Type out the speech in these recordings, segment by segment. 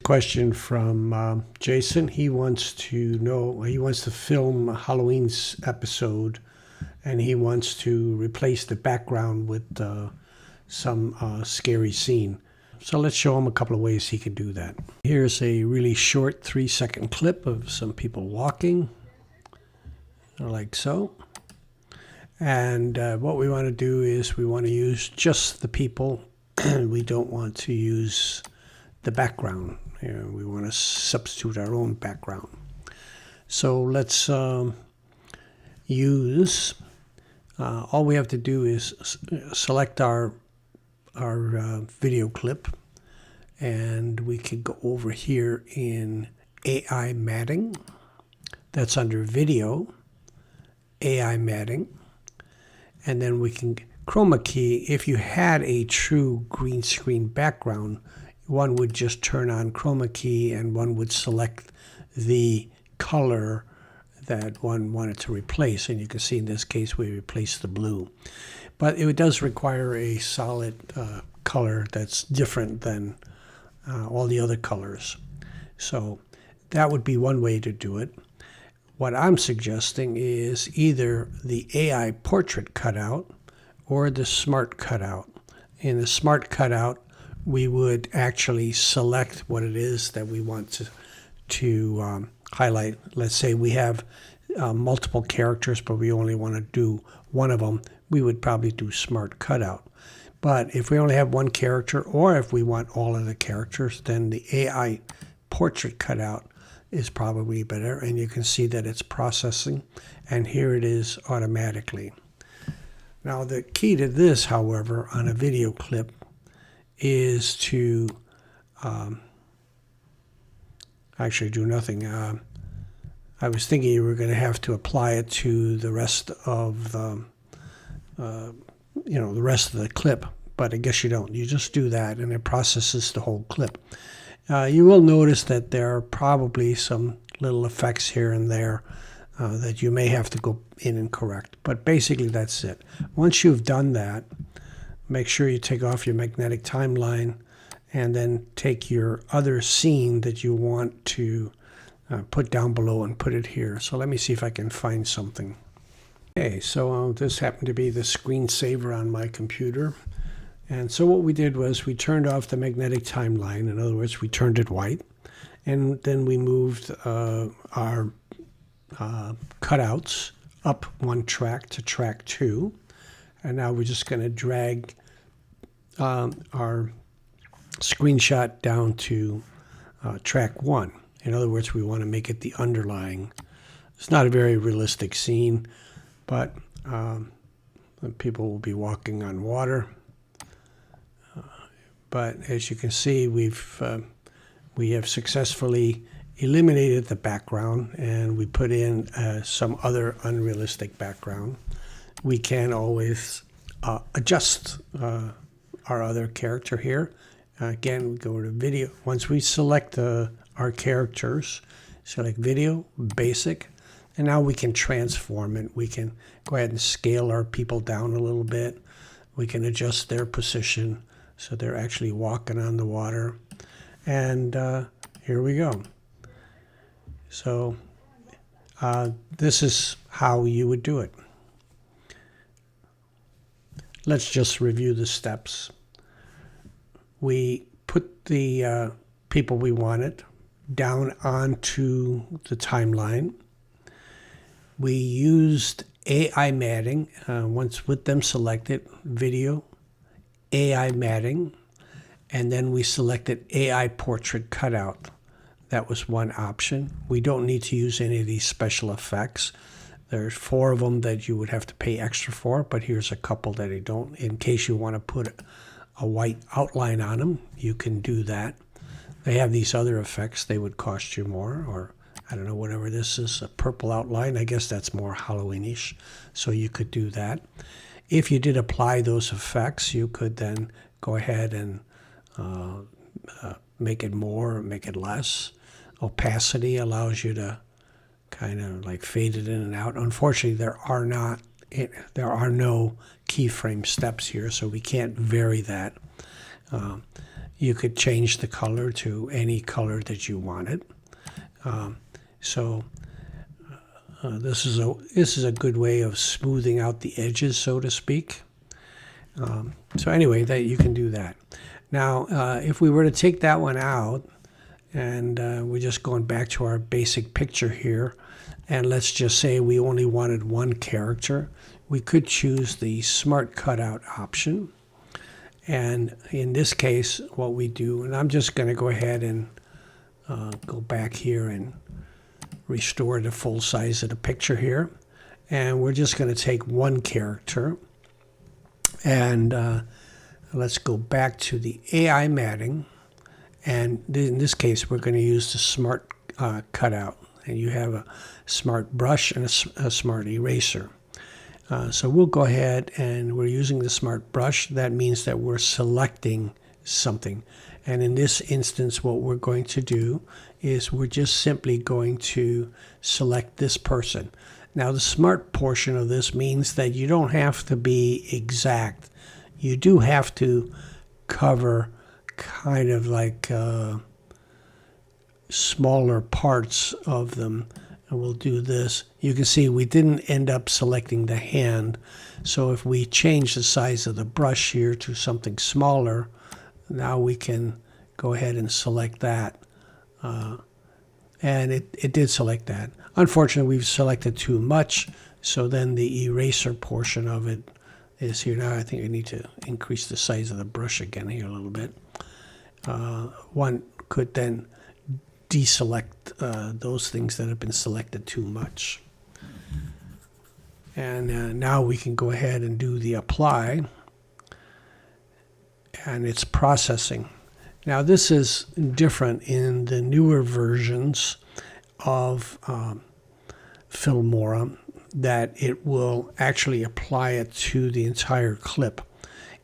Question from Jason. He wants to film Halloween's episode, and he wants to replace the background with some scary scene. So let's show him a couple of ways he can do that. Here's a really short 3-second clip of some people walking, like so. And what we want to do is we want to use just the people. We don't want to use the background. We want to substitute our own background. So let's use, all we have to do is select our video clip, and we can go over here in AI matting. That's under video, AI matting. And then we can chroma key. If you had a true green screen background, one would just turn on chroma key and one would select the color that one wanted to replace. And you can see in this case we replaced the blue. But it does require a solid color that's different than all the other colors. So that would be one way to do it. What I'm suggesting is either the AI portrait cutout or the smart cutout. In the smart cutout, we would actually select what it is that we want to highlight. Let's say we have multiple characters, but we only want to do one of them. We would probably do smart cutout. But if we only have one character, or if we want all of the characters, then the AI portrait cutout is probably better. And you can see that it's processing, and here it is automatically. Now the key to this, however, on a video clip is to actually do nothing. I was thinking you were going to have to apply it to the rest of the rest of the clip, but I guess you don't. You just do that, and it processes the whole clip. You will notice that there are probably some little effects here and there that you may have to go in and correct, but basically that's it. Once you've done that, make sure you take off your magnetic timeline and then take your other scene that you want to put down below and put it here. So let me see if I can find something. Okay, so this happened to be the screensaver on my computer. And so what we did was we turned off the magnetic timeline. In other words, we turned it white. And then we moved our cutouts up one track to track 2. And now we're just going to drag our screenshot down to track 1. In other words, we want to make it the underlying. It's not a very realistic scene, but people will be walking on water. But as you can see, we have successfully eliminated the background, and we put in some other unrealistic background. We can always adjust our other character here. Again, we go to video. Once we select our characters, select video, basic, and now we can transform it. We can go ahead and scale our people down a little bit. We can adjust their position so they're actually walking on the water. And here we go. So this is how you would do it. Let's just review the steps. We put the people we wanted down onto the timeline. We used AI matting, once with them selected, video, AI matting, and then we selected AI portrait cutout. That was one option. We don't need to use any of these special effects. There's 4 of them that you would have to pay extra for, but here's a couple that you don't. In case you want to put a white outline on them, you can do that. They have these other effects. They would cost you more, or I don't know, whatever this is, a purple outline. I guess that's more Halloweenish, so you could do that. If you did apply those effects, you could then go ahead and make it more, make it less. Opacity allows you to kind of like fade it in and out. Unfortunately, there are no keyframe steps here, so we can't vary that. You could change the color to any color that you wanted. This is a good way of smoothing out the edges, so to speak. So anyway, that you can do that. Now, if we were to take that one out, and we're just going back to our basic picture here, and let's just say we only wanted one character, we could choose the Smart Cutout option. And in this case, what we do, and I'm just going to go ahead and go back here and restore the full size of the picture here. And we're just going to take one character. And let's go back to the AI matting. And in this case, we're going to use the Smart Cutout. And you have a Smart Brush and a Smart Eraser. So we'll go ahead and we're using the Smart Brush. That means that we're selecting something. And in this instance, what we're going to do is we're just simply going to select this person. Now, the smart portion of this means that you don't have to be exact. You do have to cover kind of like smaller parts of them. And we'll do this. You can see we didn't end up selecting the hand. So if we change the size of the brush here to something smaller, now we can go ahead and select that. And it did select that. Unfortunately, we've selected too much. So then the eraser portion of it is here. Now I think I need to increase the size of the brush again here a little bit. One could then deselect those things that have been selected too much. And now we can go ahead and do the apply, and it's processing. Now this is different in the newer versions of Filmora, that it will actually apply it to the entire clip.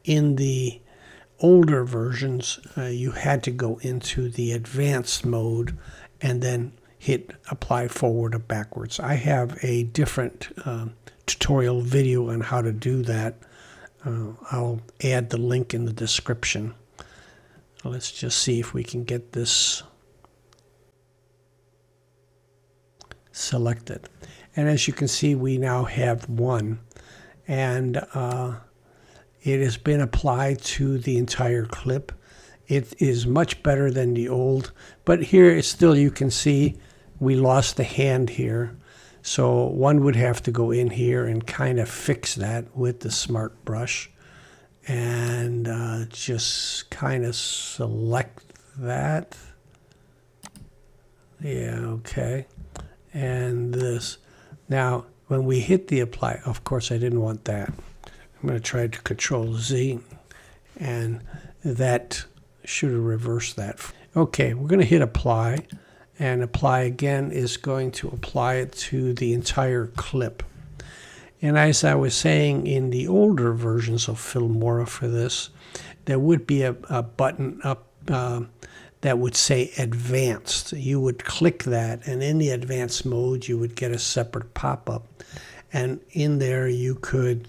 In the older versions, you had to go into the advanced mode and then hit apply forward or backwards. I have a different tutorial video on how to do that. I'll add the link in the description. Let's just see if we can get this selected. And as you can see, we now have one. And it has been applied to the entire clip. It is much better than the old, but here it's still, you can see we lost the hand here. So one would have to go in here and kind of fix that with the Smart Brush and just kind of select that. Yeah, okay. And this. Now, when we hit the apply, of course I didn't want that. I'm going to try to Control Z, and that should have reversed that. Okay, we're going to hit apply, and apply again is going to apply it to the entire clip. And as I was saying, in the older versions of Filmora for this, there would be a button up that would say advanced. You would click that, and in the advanced mode you would get a separate pop-up, and in there you could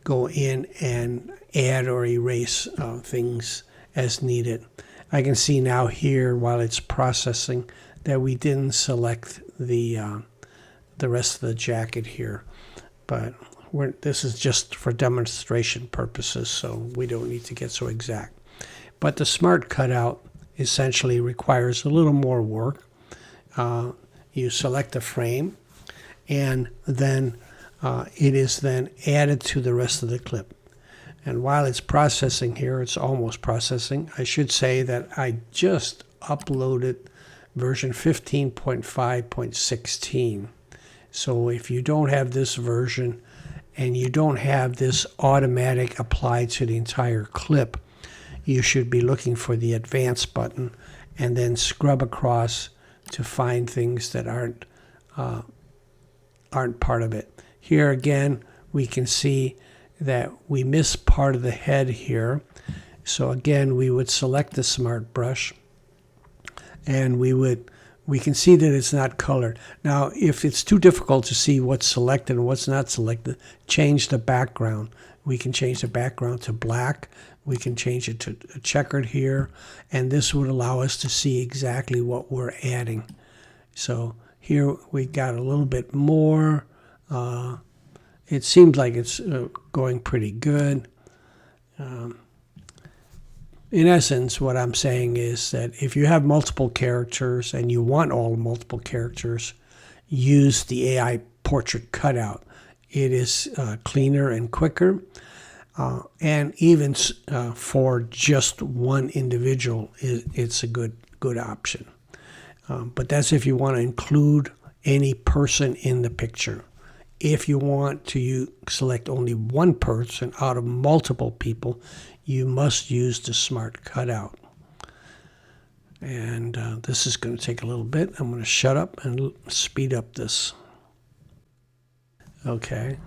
go in and add or erase things as needed. I can see now here while it's processing that we didn't select the rest of the jacket here, but this is just for demonstration purposes, so we don't need to get so exact. But the Smart Cutout essentially requires a little more work. You select a frame, and then it is then added to the rest of the clip. And while it's processing here, it's almost processing. I should say that I just uploaded version 15.5.16. So if you don't have this version and you don't have this automatic applied to the entire clip, you should be looking for the advanced button and then scrub across to find things that aren't part of it. Here again, we can see that we miss part of the head here. So again, we would select the Smart Brush, and we would we can see that it's not colored. Now, if it's too difficult to see what's selected and what's not selected, change the background. We can change the background to black. We can change it to checkered here, and this would allow us to see exactly what we're adding. So here we got a little bit more. It seems like it's going pretty good. In essence, what I'm saying is that if you have multiple characters and you want all multiple characters, use the AI portrait cutout. It is cleaner and quicker. And even for just one individual, it's a good option. But that's if you want to include any person in the picture. If you want to select only one person out of multiple people, you must use the Smart Cutout. And this is going to take a little bit. I'm going to shut up and speed up this. Okay.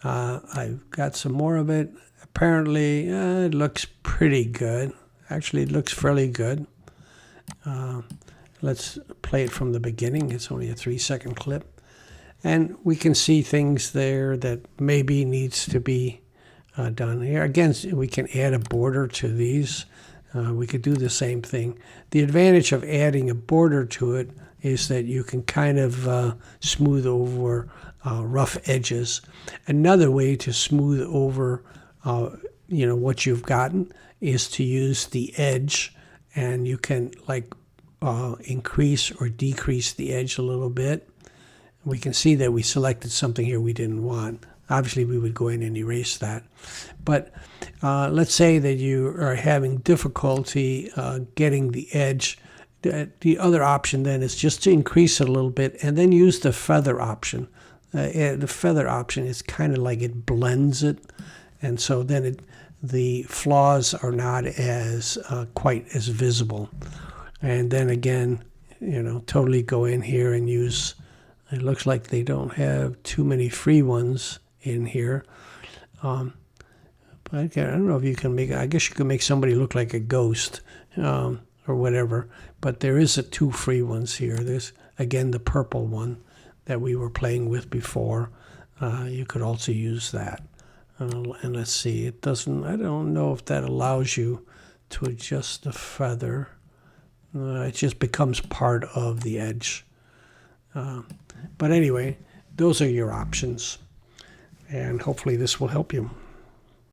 I've got some more of it. Apparently, it looks pretty good. Actually, it looks fairly good. Let's play it from the beginning. It's only a 3-second clip. And we can see things there that maybe needs to be done here. Again, we can add a border to these. We could do the same thing. The advantage of adding a border to it is that you can kind of smooth over rough edges. Another way to smooth over what you've gotten is to use the edge, and you can increase or decrease the edge a little bit. We can see that we selected something here we didn't want. Obviously, we would go in and erase that. But let's say that you are having difficulty getting the edge. The other option then is just to increase it a little bit and then use the feather option. The feather option is kind of like it blends it. And so then the flaws are not as quite as visible. And then again, totally go in here and use. It looks like they don't have too many free ones in here. But I don't know if you can I guess you can make somebody look like a ghost or whatever. But there is 2 free ones here. There's, again, the purple one that we were playing with before. You could also use that. And let's see, I don't know if that allows you to adjust the feather. It just becomes part of the edge. But anyway, those are your options. And hopefully this will help you.